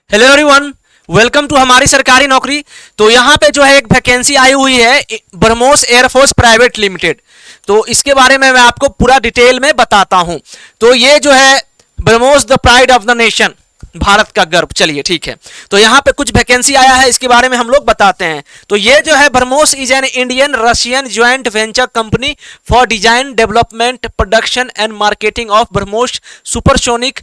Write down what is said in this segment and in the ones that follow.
Hello everyone, welcome to हमारी सरकारी नौकरी। तो यहाँ पे जो है एक वैकेंसी आई हुई है ब्रह्मोस एयरफोर्स प्राइवेट लिमिटेड। तो इसके बारे में मैं आपको पूरा डिटेल में बताता हूँ। तो ये जो है BrahMos the pride of the nation, Bharat का गर्व। चलिए ठीक है, तो यहाँ पे कुछ वैकेंसी आया है, इसके बारे में हम लोग बताते हैं। तो ये जो है BrahMos is an Indian Russian joint venture company for design development production and marketing of BrahMos supersonic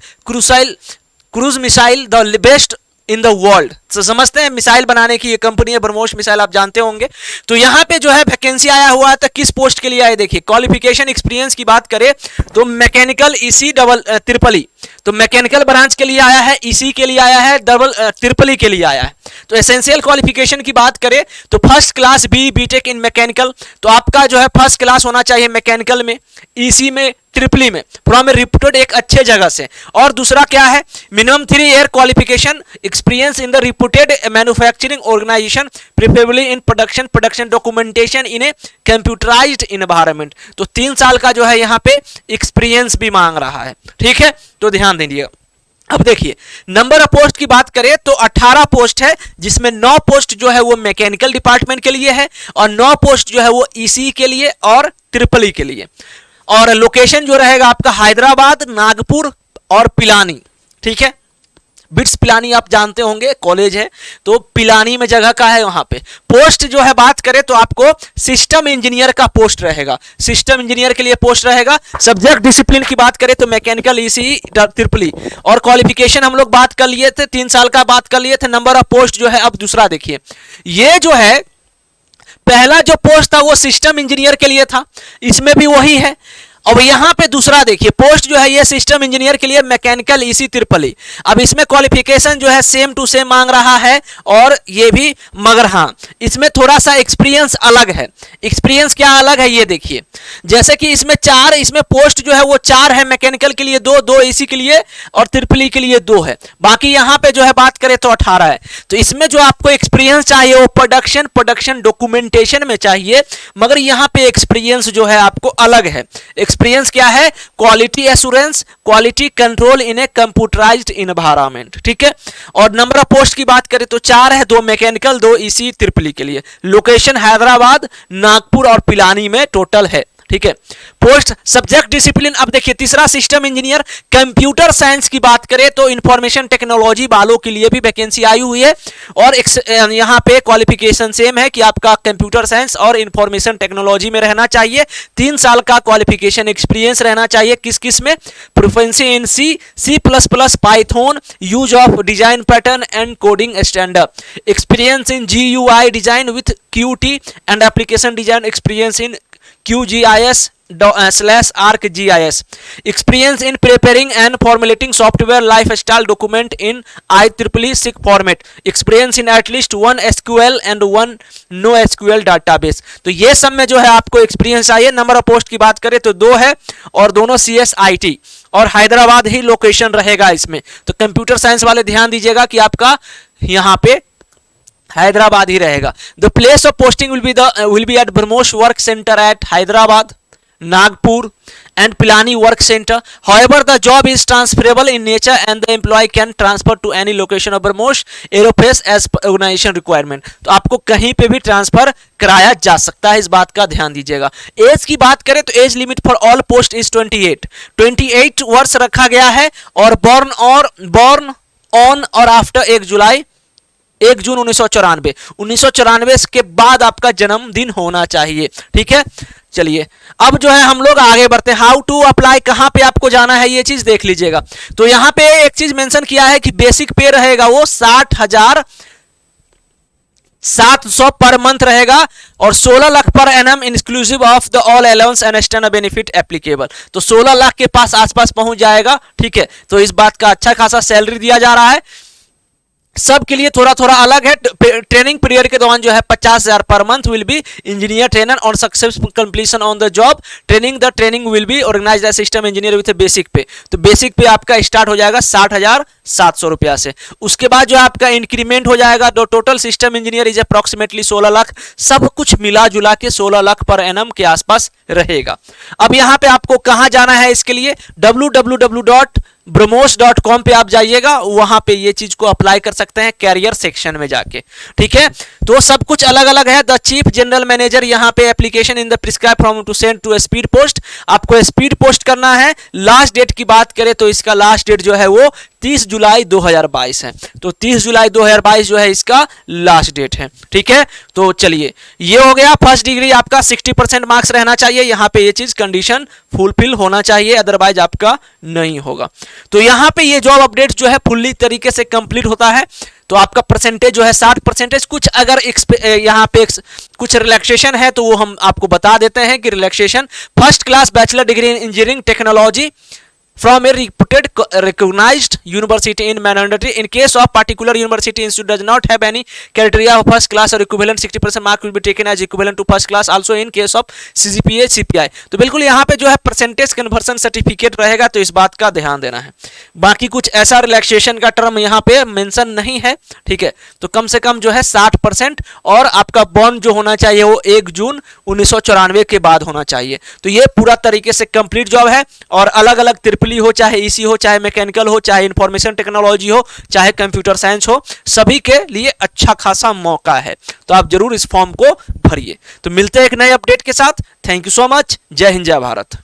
cruise missile the best in the world. तो समझते हैं, मिसाइल बनाने की ये कंपनी है ब्रह्मोस मिसाइल, आप जानते होंगे। तो यहाँ पे जो है वैकेंसी आया हुआ है, तो किस पोस्ट के लिए आए देखिए। क्वालिफिकेशन एक्सपीरियंस की बात करें तो mechanical EC double triple E, तो मैकेनिकल ब्रांच के लिए आया है, ईसी के लिए आया है, डबल ट्रिपल ई के लिए आया है। तो एसेंशियल क्वालिफिकेशन की बात करें तो first class BTech in mechanical, तो आपका जो है फर्स्ट क्लास होना चाहिए मैकेनिकल में, ईसी में, ट्रिपली में, फ्रॉम ए रिप्यूटेड एक अच्छे जगह से। और दूसरा क्या है, minimum 3 year qualification experience in the reputed manufacturing organisation, preferably in production documentation in a computerised environment. तो 3 साल का जो है यहाँ पे एक्सपीरियंस भी मांग रहा है, ठीक है, तो ध्यान दीजिएगा। अब देखिए नंबर ऑफ पोस्ट की बात करें तो 18 पोस्ट है, जिसमें 9 पोस्ट जो है वो मैकेनिकल डिपार्टमेंट के लिए है और 9 पोस्ट जो है वो ईसी के लिए और ट्रिपल ई के लिए। और लोकेशन जो रहेगा आपका हैदराबाद, नागपुर और पिलानी, ठीक है। बिट्स पिलानी आप जानते होंगे, कॉलेज है, तो पिलानी में जगह का है वहां पे। पोस्ट जो है बात करें तो आपको सिस्टम इंजीनियर का पोस्ट रहेगा, सिस्टम इंजीनियर के लिए पोस्ट रहेगा। सब्जेक्ट डिसिप्लिन की बात करें तो मैकेनिकल, ईसी, ट्रिपल ई। और क्वालिफिकेशन हम लोग बात कर लिए थे, 3 साल का बात कर लिए थे। नंबर ऑफ पोस्ट जो है, अब दूसरा देखिए, ये जो है पहला जो पोस्ट था वो सिस्टम इंजीनियर के लिए था, इसमें भी वही है। अब यहां पे दूसरा देखिए पोस्ट जो है ये सिस्टम इंजीनियर के लिए मैकेनिकल ईसी ट्रिपल ई। अब इसमें क्वालिफिकेशन जो है सेम टू सेम मांग रहा है और ये भी, मगर हाँ इसमें थोड़ा सा एक्सपीरियंस अलग है। एक्सपीरियंस क्या अलग है ये देखिए, जैसे कि इसमें 4, इसमें पोस्ट जो है वो 4 है, मैकेनिकल के लिए 2 ईसी के लिए और ट्रिपल ई के लिए 2 है। बाकी यहाँ पे जो है बात करें तो 18 है। तो इसमें जो आपको एक्सपीरियंस चाहिए वो प्रोडक्शन डॉक्यूमेंटेशन में चाहिए, मगर यहाँ पे एक्सपीरियंस जो है आपको अलग है। एक्सपीरियंस क्या है, quality assurance, quality control in a computerised environment, ठीक है। और नंबर ऑफ पोस्ट की बात करें तो 4 है, 2 मैकेनिकल, 2 ईसी ट्रिपल ई के लिए। लोकेशन हैदराबाद, नागपुर और पिलानी में टोटल है, ठीक है। पोस्ट सब्जेक्ट डिसिप्लिन, अब देखिए तीसरा सिस्टम इंजीनियर। कंप्यूटर साइंस की बात करें तो इंफॉर्मेशन टेक्नोलॉजी वालों के लिए भी वैकेंसी आई हुई है और यहाँ पे क्वालिफिकेशन सेम है कि आपका कंप्यूटर साइंस और इंफॉर्मेशन टेक्नोलॉजी में रहना चाहिए। 3 साल का क्वालिफिकेशन एक्सपीरियंस रहना चाहिए। किस किस में, proficiency in C++, Python, use of design pattern and coding standard, experience in GUI design with QT and application design, experience in QGIS/ArcGIS, experience in preparing and formulating software lifestyle document in IEEE 6 format, experience in at least 1 SQL and 1 NoSQL database। तो ये सब में जो है आपको experience चाहिए। Number of post की बात करें तो 2 है और दोनों CSIT और हैदराबाद ही लोकेशन रहेगा इसमें। तो कंप्यूटर साइंस वाले ध्यान दीजिएगा कि आपका यहाँ पे हैदराबाद ही रहेगा। The place of posting will be at BrahMos work centre at Hyderabad, Nagpur and Pilani work center. However, the job is transferable in nature and the employee can transfer to any location of BrahMos aerospace as per organization requirement। तो आपको कहीं पे भी transfer कराया जा सकता है, इस बात का ध्यान दीजिएगा। एज की बात करें तो age limit for all post is 28 वर्ष रखा गया है और बॉर्न ऑन और आफ्टर 1 जून 1994 के बाद आपका जन्मदिन होना चाहिए, ठीक है। चलिए अब जो है हम लोग आगे बढ़ते हैं। हाउ टू अप्लाई, कहां पे आपको जाना है ये चीज देख लीजिएगा। तो यहां पे एक चीज मेंशन किया है कि बेसिक पे रहेगा वो 60,700 पर मंथ रहेगा और 16 lakh per annum inclusive of the all allowance and external benefit applicable. तो 16 लाख के पास आसपास पहुंच जाएगा, ठीक है। तो इस बात का अच्छा खासा सैलरी दिया जा रहा है। सब के लिए थोड़ा थोड़ा अलग है। ट्रेनिंग पीरियड के दौरान जो है 50,000 पर month will be engineer trainer on successful completion on the job training will be organised as system engineer with basic pay. तो बेसिक पे आपका स्टार्ट हो जाएगा 60,700 रुपया से। उसके बाद जो आपका इंक्रीमेंट हो जाएगा तो total system engineer is approximately 16 lakh, सब कुछ मिला जुला के 16 लाख पर एनम के आसपास रहेगा। अब यहाँ पे आपको कहाँ जाना है इसके लिए, www bromos.com पे आप जाइएगा, वहां पे ये चीज को अप्लाई कर सकते हैं कैरियर सेक्शन में जाके। ठीक है, तो सब कुछ अलग अलग है। द चीफ जनरल मैनेजर यहाँ पे application in the prescribe form to send to speed post, आपको स्पीड पोस्ट करना है। लास्ट डेट की बात करें तो इसका लास्ट डेट जो है वो 30 जुलाई 2022 है। तो 30 जुलाई 2022 जो है इसका लास्ट डेट है। ठीक है, तो चलिए ये हो गया। फर्स्ट डिग्री आपका 60% मार्क्स रहना चाहिए, यहाँ पे ये चीज कंडीशन फुलफिल होना चाहिए, अदरवाइज आपका नहीं होगा। तो यहाँ पे ये जॉब अपडेट जो है फुल्ली तरीके से कंप्लीट होता है। तो आपका परसेंटेज जो है 60%, कुछ अगर यहाँ पे कुछ रिलैक्सेशन है तो वो हम आपको बता देते हैं कि relaxation first class bachelor degree in engineering technology from a reputed recognized university in mandatory in case of particular university institute does not have any criteria of first class or equivalent 60% mark will be taken as equivalent to first class also in case of CGPA CPI। तो बिल्कुल यहाँ पे जो है percentage conversion certificate रहेगा, तो इस बात का ध्यान देना है। बाकी कुछ ऐसा रिलैक्सेशन का टर्म यहाँ पे मेंशन नहीं है। ठीक है, तो कम से कम जो है 60% और आपका बॉन्ड जो होना चाहिए वो 1 जून 1994 के बाद होना चाहिए। तो ये पूरा तरीके से कंप्लीट जॉब है और अलग अलग हो, चाहे ईसी हो, चाहे मैकेनिकल हो, चाहे इंफॉर्मेशन टेक्नोलॉजी हो, चाहे कंप्यूटर साइंस हो, सभी के लिए अच्छा खासा मौका है। तो आप जरूर इस फॉर्म को भरिए। तो मिलते हैं एक नए अपडेट के साथ। Thank you so much. जय हिंद, जय भारत।